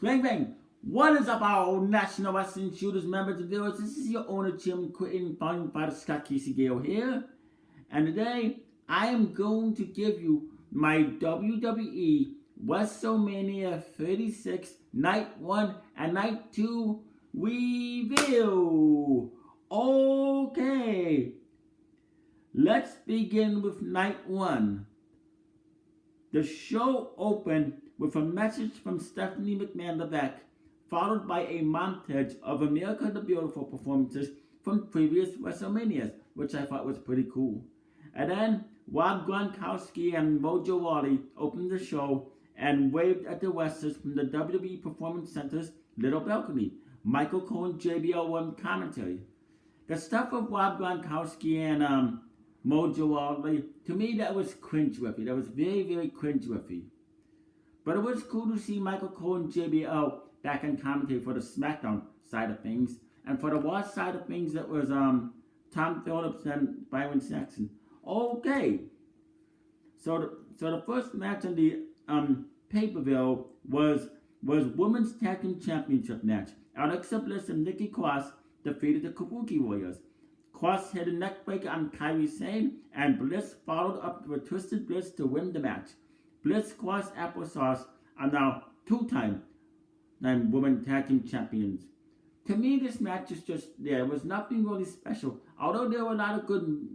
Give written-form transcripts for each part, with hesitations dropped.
Bang bang! What is up, our old National Wrestling Shooters members and viewers? This is your owner, Jim Quitting, founding father Scott Casey Gale here. And today, I am going to give you my WWE WrestleMania 36 Night 1 and Night 2 review. Okay, let's begin with Night 1. The show opened with a message from Stephanie McMahon Levesque, followed by a montage of America the Beautiful performances from previous WrestleManias, which I thought was pretty cool. And then Rob Gronkowski and Mojo Rawley opened the show and waved at the wrestlers from the WWE Performance Center's little balcony. Michael Cole and JBL were in commentary. The stuff of Rob Gronkowski and Mojo Rawley, to me that was cringe-worthy. That was very, very cringe-worthy. But it was cool to see Michael Cole and JBL back in commentary for the SmackDown side of things. And for the Raw side of things, it was Tom Phillips and Byron Saxton. Okay. So the first match on the pay-per-view was Women's Tag Team Championship match. Alexa Bliss and Nikki Cross defeated the Kabuki Warriors. Cross hit a neckbreaker on Kairi Sane, and Bliss followed up with a Twisted Bliss to win the match. Bliss, Cross, Applesauce are now two-time Women Tag Team Champions. To me, this match is just there. It was nothing really special. Although there were a lot of good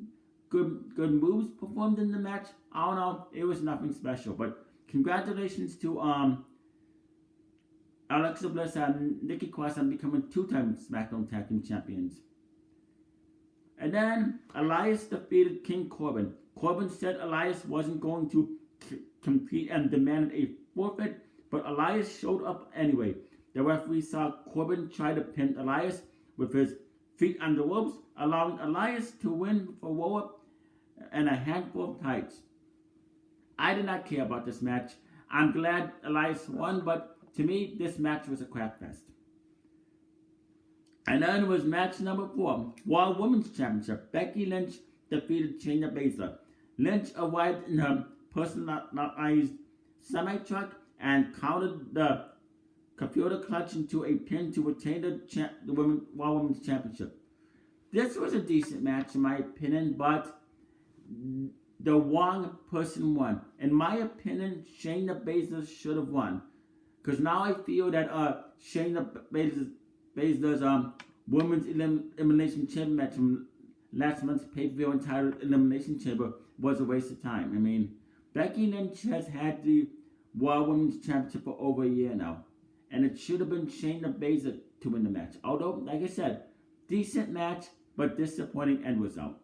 moves performed in the match, I don't know, it was nothing special. But congratulations to Alexa Bliss and Nikki Cross on becoming two-time SmackDown Tag Team Champions. And then Elias defeated King Corbin. Corbin said Elias wasn't going to compete and demanded a forfeit, but Elias showed up anyway. The referee saw Corbin try to pin Elias with his feet on the ropes, allowing Elias to win for roll-up and a handful of tights. I did not care about this match. I'm glad Elias won, but to me, this match was a crap fest. And then it was match number 4, Raw Women's Championship. Becky Lynch defeated Shayna Baszler. Lynch arrived in her personalized semi-truck and countered the computer clutch into a pin to retain the Raw Women's Championship. This was a decent match in my opinion, but the wrong person won. In my opinion, Shayna Baszler should have won. Because now I feel that Shayna Baszler's Women's Elimination Chamber match from last month's pay-per-view entitled Elimination Chamber was a waste of time. I mean, Becky Lynch has had the Raw Women's Championship for over a year now. And it should have been Shayna Baszler to win the match. Although, like I said, decent match, but disappointing end result.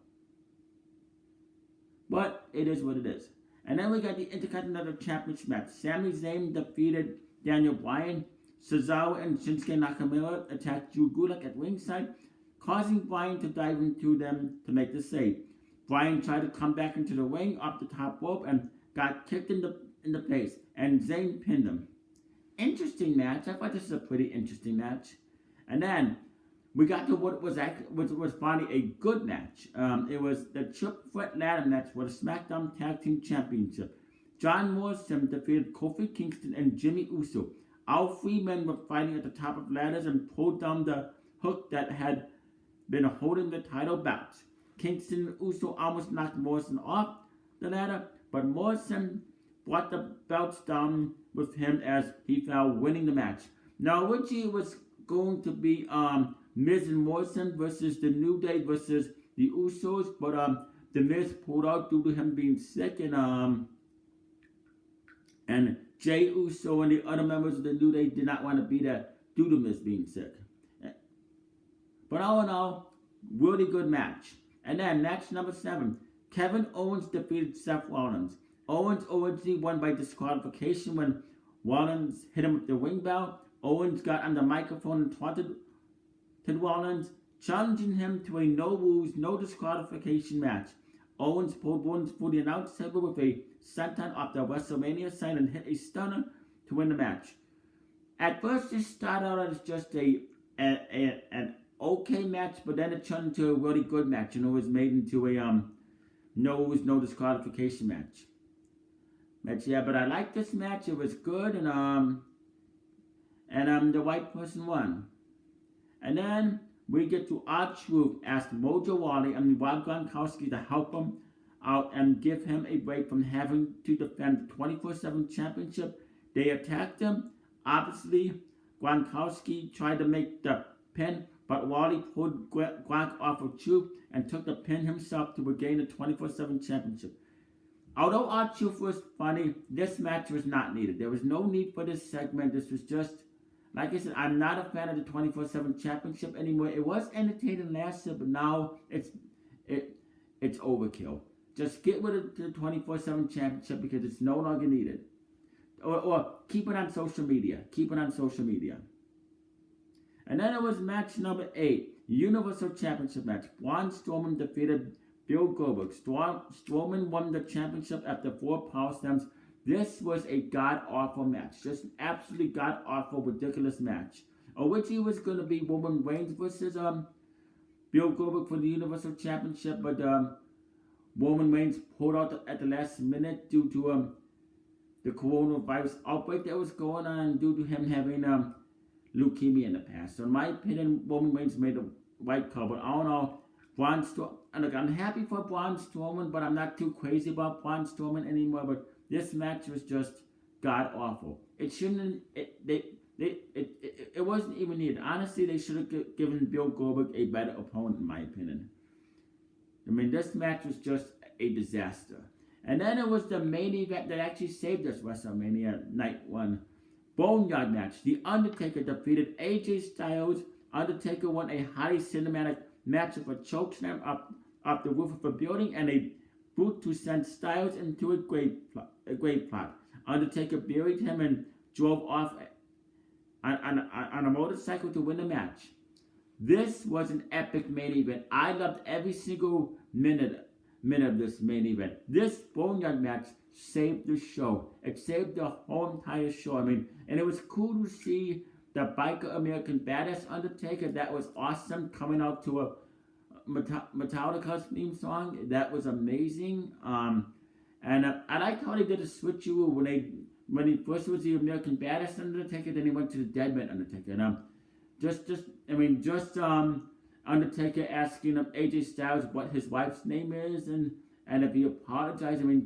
But it is what it is. And then we got the Intercontinental Championship match. Sami Zayn defeated Daniel Bryan. Cesaro and Shinsuke Nakamura attacked Drew Gulak at ringside, causing Bryan to dive into them to make the save. Bryan tried to come back into the ring off the top rope and got kicked in the face, and Zayn pinned him. Interesting match. I thought this was a pretty interesting match. And then we got to what was finally a good match. It was the triple threat ladder match for the SmackDown Tag Team Championship. John Morrison defeated Kofi Kingston and Jimmy Uso. All three men were fighting at the top of ladders and pulled down the hook that had been holding the title belts. Kingston and Uso almost knocked Morrison off the ladder, but Morrison brought the belts down with him as he fell, winning the match. Now, originally it was going to be Miz and Morrison versus the New Day versus the Usos, but the Miz pulled out due to him being sick, and Jey Uso and the other members of the New Day did not want to be there due to Miz being sick. But all in all, really good match. And then match number 7, Kevin Owens defeated Seth Rollins. Owens originally won by disqualification when Rollins hit him with the ring bell. Owens got on the microphone and taunted Rollins, challenging him to a no-rules, no disqualification match. Owens pulled Rollins through the announce table with a senton off the WrestleMania sign and hit a stunner to win the match. At first, it started out as just an okay match, but then it turned into a really good match, and it was made into a no disqualification match. Yeah, but I liked this match. It was good, and and the white person won. And then we get to R-Truth ask Mojo Rawley and Rob Gronkowski to help him out and give him a break from having to defend the 24/7 championship. They attacked him. Obviously, Gronkowski tried to make the pin, but Rawley pulled Gronk off of Truth and took the pin himself to regain the 24/7 championship. Although R-Truth was funny, this match was not needed. There was no need for this segment. This was just, like I said, I'm not a fan of the 24/7 championship anymore. It was entertaining last year, but now it's overkill. Just get rid of the 24/7 championship because it's no longer needed. Or keep it on social media. Keep it on social media. And then it was match number 8, Universal Championship match. Braun Strowman defeated Bill Goldberg. Strowman won the championship after 4 power slams. This was a god-awful match. Just an absolutely god-awful, ridiculous match. Originally it was going to be Roman Reigns versus Bill Goldberg for the Universal Championship, but Roman Reigns pulled out at the last minute due to the coronavirus outbreak that was going on, due to him having leukemia in the past. So in my opinion, Roman Reigns made a right call, but I don't know. Braun Strowman, look, I'm happy for Braun Strowman, but I'm not too crazy about Braun Strowman anymore. But this match was just god awful. It shouldn't. It wasn't even needed. Honestly, they should have given Bill Goldberg a better opponent, in my opinion. I mean, this match was just a disaster. And then it was the main event that actually saved us, WrestleMania Night 1. Boneyard match. The Undertaker defeated AJ Styles. Undertaker won a highly cinematic match with a chokeslam up the roof of a building and a boot to send Styles into a grave plot. Undertaker buried him and drove off on a motorcycle to win the match. This was an epic main event. I loved every single minute of this main event. This Boneyard match saved the show. It saved the whole entire show. I mean, and it was cool to see the Biker American Badass Undertaker. That was awesome, coming out to a Metallica's theme song. That was amazing. And I liked how they did a switcheroo when he first was the American Badass Undertaker, then he went to the Deadman Undertaker. And Undertaker asking AJ Styles what his wife's name is and if he apologized. I mean,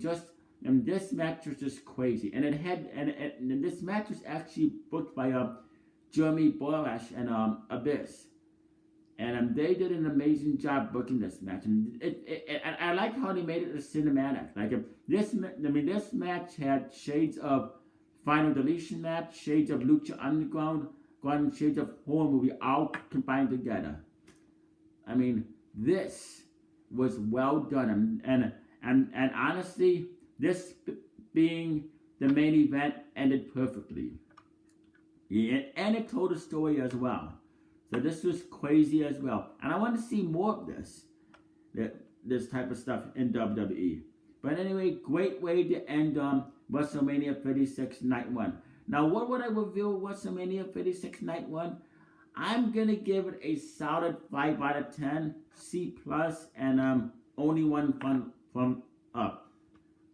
and this match was just crazy. And and this match was actually booked by Jeremy Borash and Abyss. And they did an amazing job booking this match. And I liked how they made it a cinematic. Like this match had shades of Final Deletion match, shades of Lucha Underground, shades of horror movie, all combined together. I mean, this was well done, and honestly, this being the main event ended perfectly. Yeah, and it told a story as well. So this was crazy as well, and I want to see more of this type of stuff in WWE. But anyway, great way to end WrestleMania 36 Night 1. Now, what would I reveal WrestleMania 36 Night 1? I'm going to give it a solid 5 out of 10, C+, and only one from up.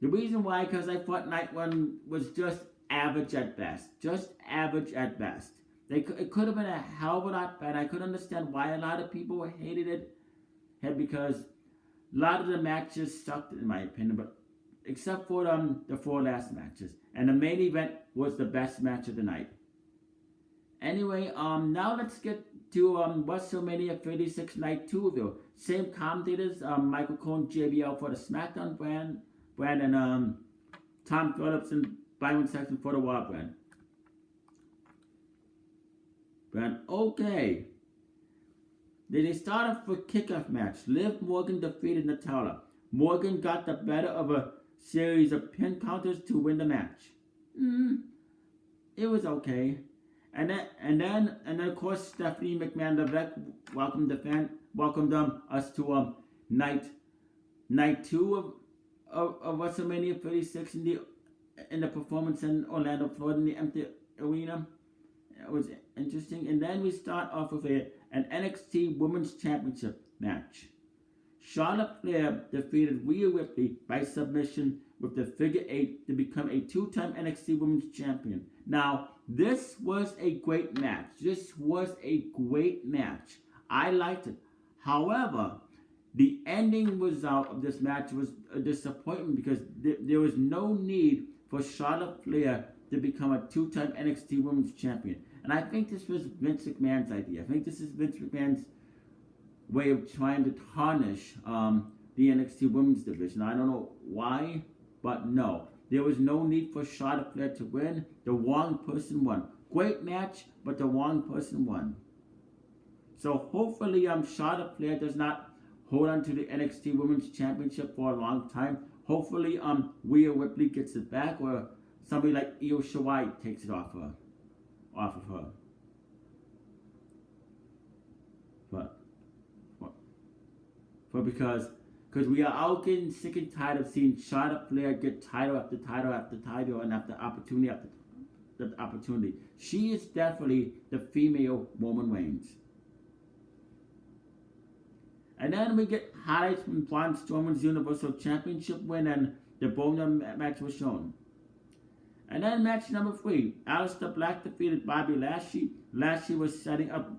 The reason why, because I thought Night 1 was just average at best. Just average at best. It could have been a hell of a lot better. I could understand why a lot of people hated it, because a lot of the matches sucked, in my opinion, but except for the 4 last matches. And the main event was the best match of the night. Anyway, now let's get to WrestleMania 36 Night 2 review. Same commentators, Michael Cole, JBL for the SmackDown brand, and Tom Phillips and Byron Saxton for the Raw brand. Okay. Then they started for kickoff match. Liv Morgan defeated Natalia. Morgan got the better of a series of pin counters to win the match. It was okay. And then of course Stephanie McMahon Levesque welcomed us to night 2 of WrestleMania 36 in the performance in Orlando, Florida, in the empty arena. It was interesting. And then we start off with an NXT Women's Championship match. Charlotte Flair defeated Rhea Ripley by submission with the figure 8 to become a 2-time NXT Women's Champion. Now, This was a great match. This was a great match. I liked it. However, the ending result of this match was a disappointment because there was no need for Charlotte Flair to become a two-time NXT Women's Champion. And I think this was Vince McMahon's idea. I think this is Vince McMahon's way of trying to tarnish the NXT Women's Division. I don't know why, but no. There was no need for Charlotte Flair to win. The wrong person won. Great match, but the wrong person won. So hopefully Charlotte Flair does not hold on to the NXT Women's Championship for a long time. Hopefully Rhea Ripley gets it back, or somebody like Io Shirai takes it off of her. Because we are all getting sick and tired of seeing Charlotte Flair get title after title after title and after opportunity after opportunity. She is definitely the female Roman Reigns. And then we get highlights from Braun Strowman's Universal Championship win, and the Boneyard match was shown. And then match number 3, Aleister Black defeated Bobby Lashley. Lashley was setting up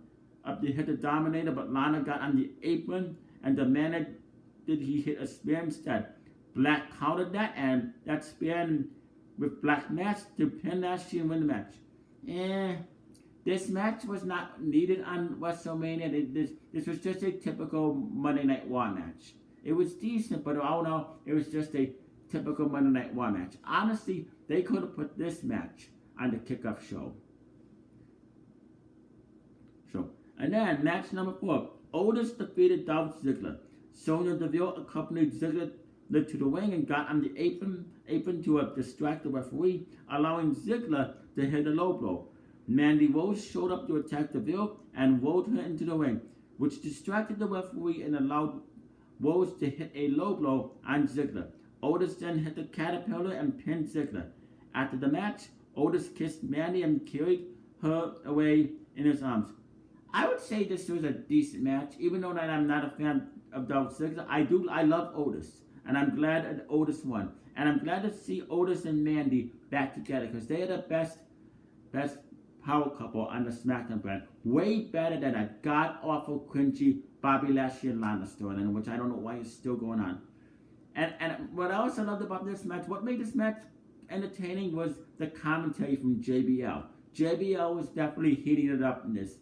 to hit the Dominator, but Lana got on the apron and demanded that he hit a spear instead. Black countered that, and that spear with Black match to pin Lashley and win the match. This match was not needed on WrestleMania. This was just a typical Monday Night Raw match. It was decent, but all in all, it was just a typical Monday Night Raw match. Honestly, they could have put this match on the kickoff show. And then, match number 4. Otis defeated Dolph Ziggler. Sonya Deville accompanied Ziggler to the ring and got on the apron to distract the referee, allowing Ziggler to hit a low blow. Mandy Rose showed up to attack Deville and rolled her into the ring, which distracted the referee and allowed Rose to hit a low blow on Ziggler. Otis then hit the caterpillar and pinned Ziggler. After the match, Otis kissed Mandy and carried her away in his arms. I would say this was a decent match, even though that I'm not a fan of Dolph Ziggler. I love Otis, and I'm glad that Otis won. And I'm glad to see Otis and Mandy back together, because they are the best power couple on the SmackDown brand. Way better than a god-awful, cringy Bobby Lashley and Lana storyline, which I don't know why is still going on. And what I also loved about this match, what made this match entertaining, was the commentary from JBL. JBL was definitely heating it up in this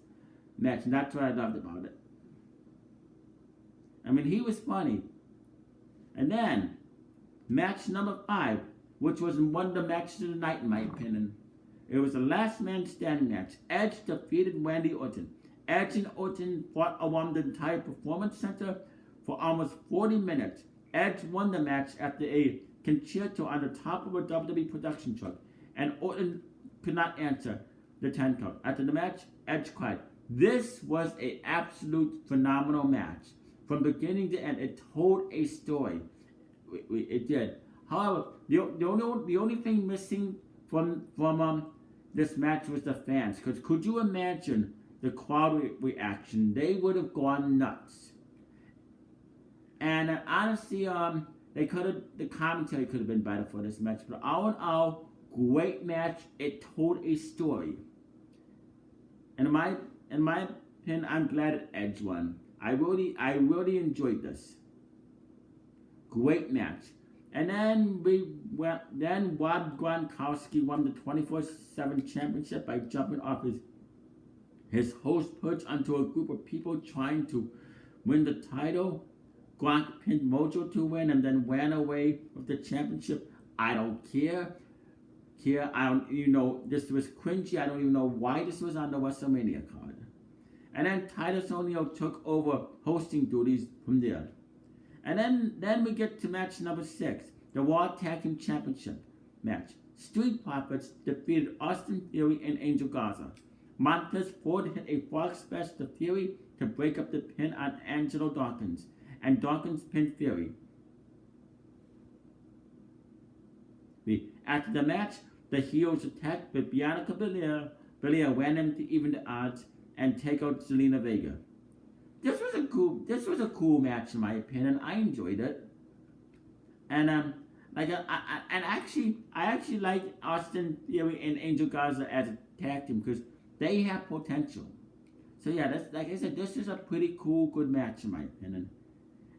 match, and that's what I loved about it. I mean, he was funny. And then, match number 5, which was one of the matches of the night, in my opinion. It was a last man standing match. Edge defeated Randy Orton. Edge and Orton fought around the entire Performance Center for almost 40 minutes. Edge won the match after a concerto on the top of a WWE production truck, and Orton could not answer the 10 count. After the match, Edge cried. This was an absolute phenomenal match. From beginning to end, it told a story. It did. However, the only thing missing from this match was the fans. Because could you imagine the crowd reaction? They would have gone nuts. And honestly, the commentary could have been better for this match. But all in all, great match. It told a story. And in my opinion, I'm glad that Edge won. I really enjoyed this. Great match. And then Rob Gronkowski won the 24/7 championship by jumping off his host perch onto a group of people trying to win the title. Gronk pinned Mojo to win and then ran away with the championship. I don't care. This was cringy. I don't even know why this was on the WrestleMania card. And then Titus O'Neil took over hosting duties from there. And then we get to match number 6, the Raw Tag Team Championship match. Street Profits defeated Austin Theory and Angel Garza. Montez Ford hit a frog splash to Theory to break up the pin on Angelo Dawkins, and Dawkins pinned Theory. After the match, the heels attacked, but Bianca Belair ran in to even the odds and take out Zelina Vega. This was a cool match in my opinion. I enjoyed it. And And I actually like Austin Theory and Angel Garza as a tag team because they have potential. So yeah, that's like I said, this is a pretty cool, good match in my opinion.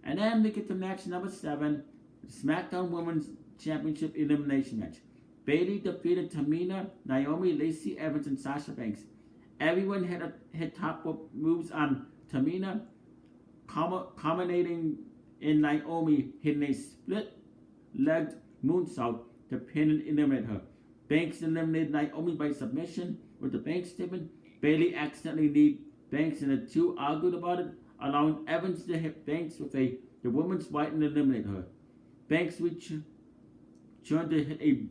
And then we get to match number 7, SmackDown Women's Championship Elimination Match. Bayley defeated Tamina, Naomi, Lacey Evans, and Sasha Banks. Everyone had top rope moves on Tamina, culminating in Naomi hitting a split-legged moonsault to pin and eliminate her. Banks eliminated Naomi by submission with the Banks statement. Bayley accidentally kneed Banks, and the two argued about it, allowing Evans to hit Banks with the woman's right and eliminate her. Banks returned to hit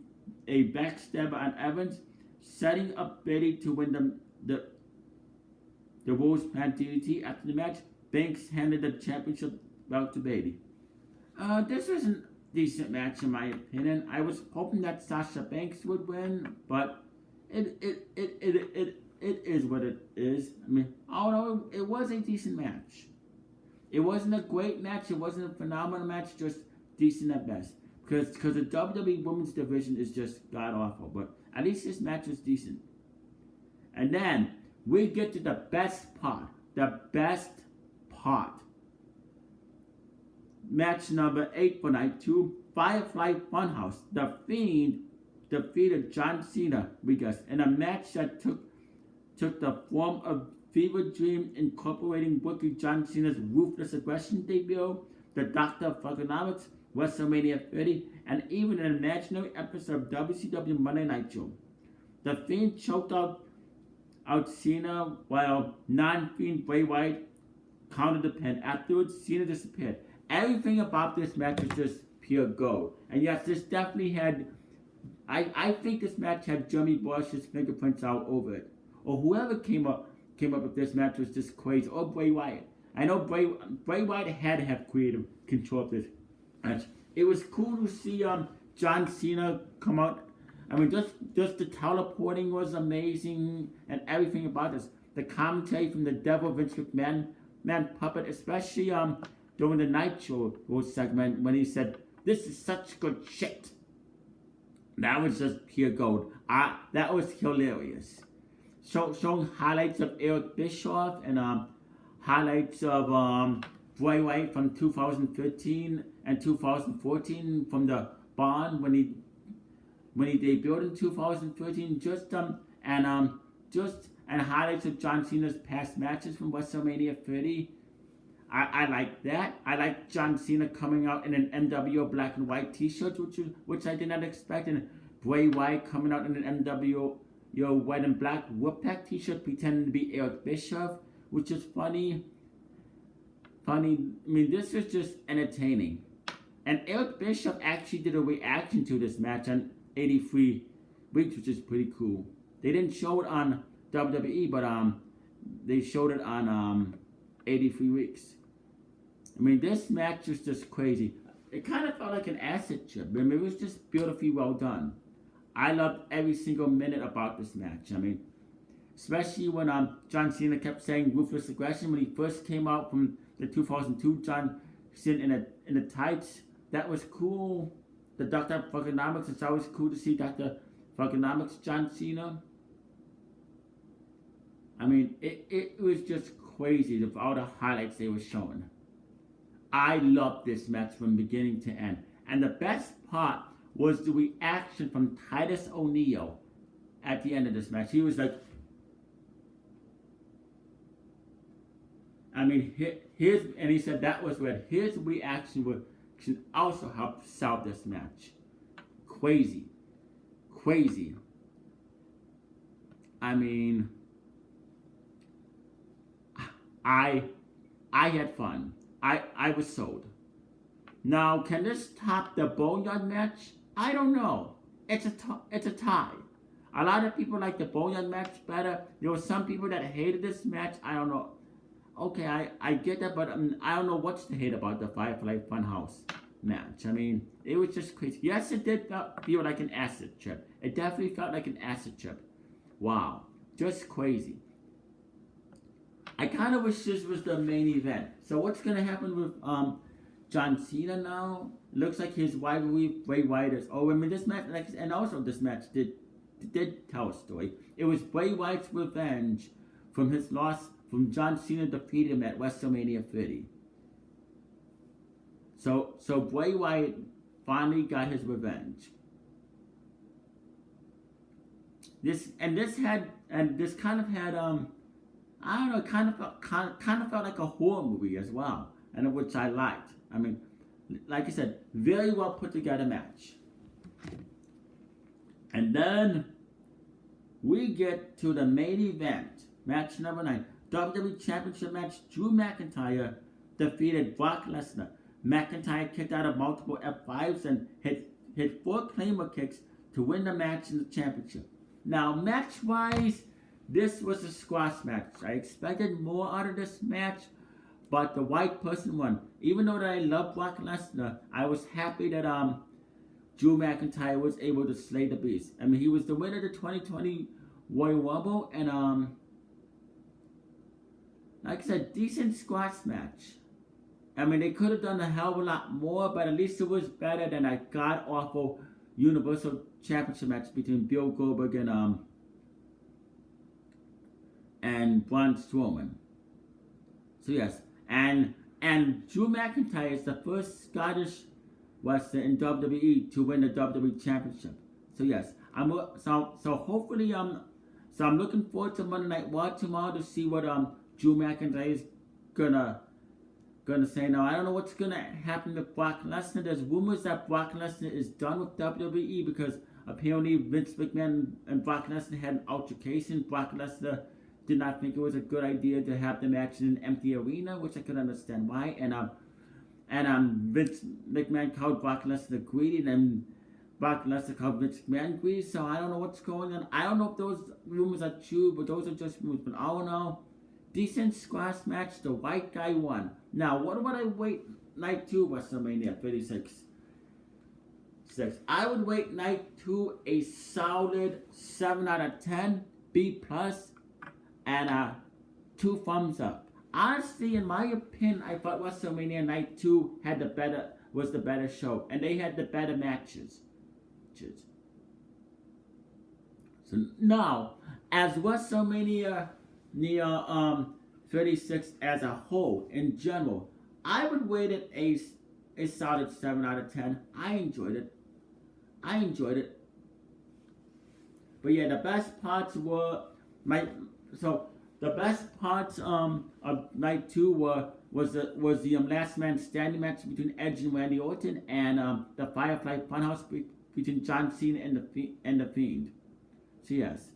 a backstabber on Evans, setting up Bayley to win the Rose Pan DDT. After the match, Banks handed the championship belt to Bayley. This was a decent match in my opinion. I was hoping that Sasha Banks would win, but it is what it is. I mean, I don't know. It was a decent match. It wasn't a great match. It wasn't a phenomenal match. Just decent at best. Because the WWE Women's Division is just god awful. But at least this match was decent. And then we get to the best part. The best part. Match number 8 for night 2. Firefly Funhouse. The Fiend defeated John Cena, we guess, in a match that took the form of Fever Dream, incorporating Booker John Cena's Ruthless Aggression debut, the Doctor of Thugonomics, WrestleMania 30, and even an imaginary episode of WCW Monday Night Show. The Fiend choked out Cena while non-Fiend Bray Wyatt countered the pin. Afterwards, Cena disappeared. Everything about this match was just pure gold. And yes, this definitely had... I think this match had Jeremy Bosch's fingerprints all over it. Or whoever came up with this match was just crazy. Or Bray Wyatt. I know Bray Wyatt had to have creative control of this match. It was cool to see John Cena come out. I mean, just the teleporting was amazing, and everything about this. The commentary from the Devil Vince McMahon puppet, especially during the Night Show segment when he said, "This is such good shit." That was just pure gold. That was hilarious. Showing highlights of Eric Bischoff and highlights of Bray Wyatt from 2013 and 2014 from the Braun when he debuted in 2013. And highlights of John Cena's past matches from WrestleMania 30. I like that. I like John Cena coming out in an NWO black and white T-shirt, which I did not expect, and Bray Wyatt coming out in an NWO white and black Wolfpack T-shirt pretending to be Eric Bischoff, which is funny. I mean, this was just entertaining. And Eric Bischoff actually did a reaction to this match on 83 weeks, which is pretty cool. They didn't show it on WWE, but they showed it on 83 weeks. I mean, this match was just crazy. It kind of felt like an acid trip. I mean, it was just beautifully well done. I loved every single minute about this match. I mean, especially when John Cena kept saying ruthless aggression when he first came out from the 2002 John Cena in the tights. That was cool. The Doctor of Thugonomics, it's always cool to see Dr. Thugonomics John Cena. I mean, it was just crazy with all the highlights they were showing. I loved this match from beginning to end. And the best part was the reaction from Titus O'Neil at the end of this match. He was like, I mean, and he said that was where his reaction would also help sell this match. Crazy. I mean, I had fun. I was sold. Now, can this top the Boneyard match? I don't know. It's a tie. A lot of people like the Boneyard match better. There were some people that hated this match. I don't know. Okay, I get that, but I don't know what's to hate about the Firefly Funhouse match. I mean, it was just crazy. Yes, it did feel like an acid trip. It definitely felt like an acid trip. Wow. Just crazy. I kind of wish this was the main event. So what's going to happen with John Cena now. Looks like his rivalry with Bray Wyatt is over. I mean, this match, and also this match did tell a story. It was Bray Wyatt's revenge from his loss from John Cena defeated him at WrestleMania 30. So Bray Wyatt finally got his revenge. This kind of had I don't know, kind of felt like a horror movie as well, and which I liked. I mean, like I said, very well put together match. And then we get to the main event, match number 9, WWE Championship match. Drew McIntyre defeated Brock Lesnar. McIntyre kicked out of multiple F5s and hit 4 Claymore kicks to win the match in the championship. Now, match-wise, this was a squash match. I expected more out of this match, but the white person won. Even though that I love Brock Lesnar, I was happy that Drew McIntyre was able to slay the beast. I mean, he was the winner of the 2020 Royal Rumble, and like I said, decent squash match. I mean, they could have done a hell of a lot more, but at least it was better than a god-awful Universal Championship match between Bill Goldberg and Braun Strowman. So yes, and Drew McIntyre is the first Scottish wrestler in WWE to win the WWE Championship. So yes, so hopefully so I'm looking forward to Monday Night Raw tomorrow to see what Drew McIntyre is gonna say. Now, I don't know what's gonna happen with Brock Lesnar. There's rumors that Brock Lesnar is done with WWE because apparently Vince McMahon and Brock Lesnar had an altercation. Brock Lesnar did not think it was a good idea to have the match in an empty arena, which I could understand why. And Vince McMahon called Brock Lesnar greedy, and Brock Lesnar called Vince McMahon greedy. So I don't know what's going on. I don't know if those rumors are true, but those are just rumors. But all in all, decent squash match. The white guy won. Now, what would I wait night 2 WrestleMania 36? I would rate night 2 a solid 7 out of 10, B+, and 2 thumbs up. Honestly, in my opinion, I thought WrestleMania night 2 was the better show, and they had the better matches. So now, as WrestleMania 36 as a whole, in general, I would rate it a solid 7 out of 10. I enjoyed it. But yeah, the best parts were the best parts of night 2 was the last man standing match between Edge and Randy Orton, and the Firefly Funhouse between John Cena and the Fiend. So yes.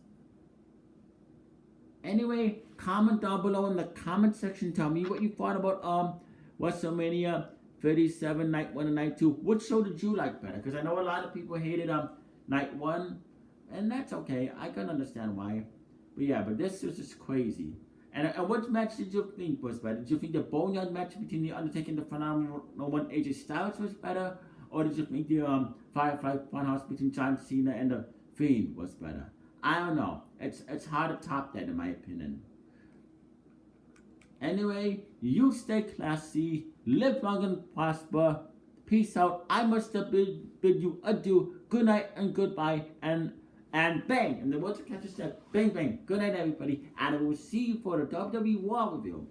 Anyway, comment down below in the comment section. Tell me what you thought about WrestleMania 37 night 1 and night 2. Which show did you like better? Because I know a lot of people hated night 1, and that's okay. I can understand why. But yeah, but this was just crazy. And what match did you think was better? Did you think the Boneyard match between The Undertaker and the Phenomenal One AJ Styles was better? Or did you think the Firefly Funhouse between John Cena and the Fiend was better? I don't know. It's hard to top that in my opinion. Anyway, you stay classy, live long and prosper. Peace out. I must bid you adieu. Good night and goodbye, and bang. And the words of catcher said, bang bang. Good night, everybody, and I will see you for the WWE Raw review.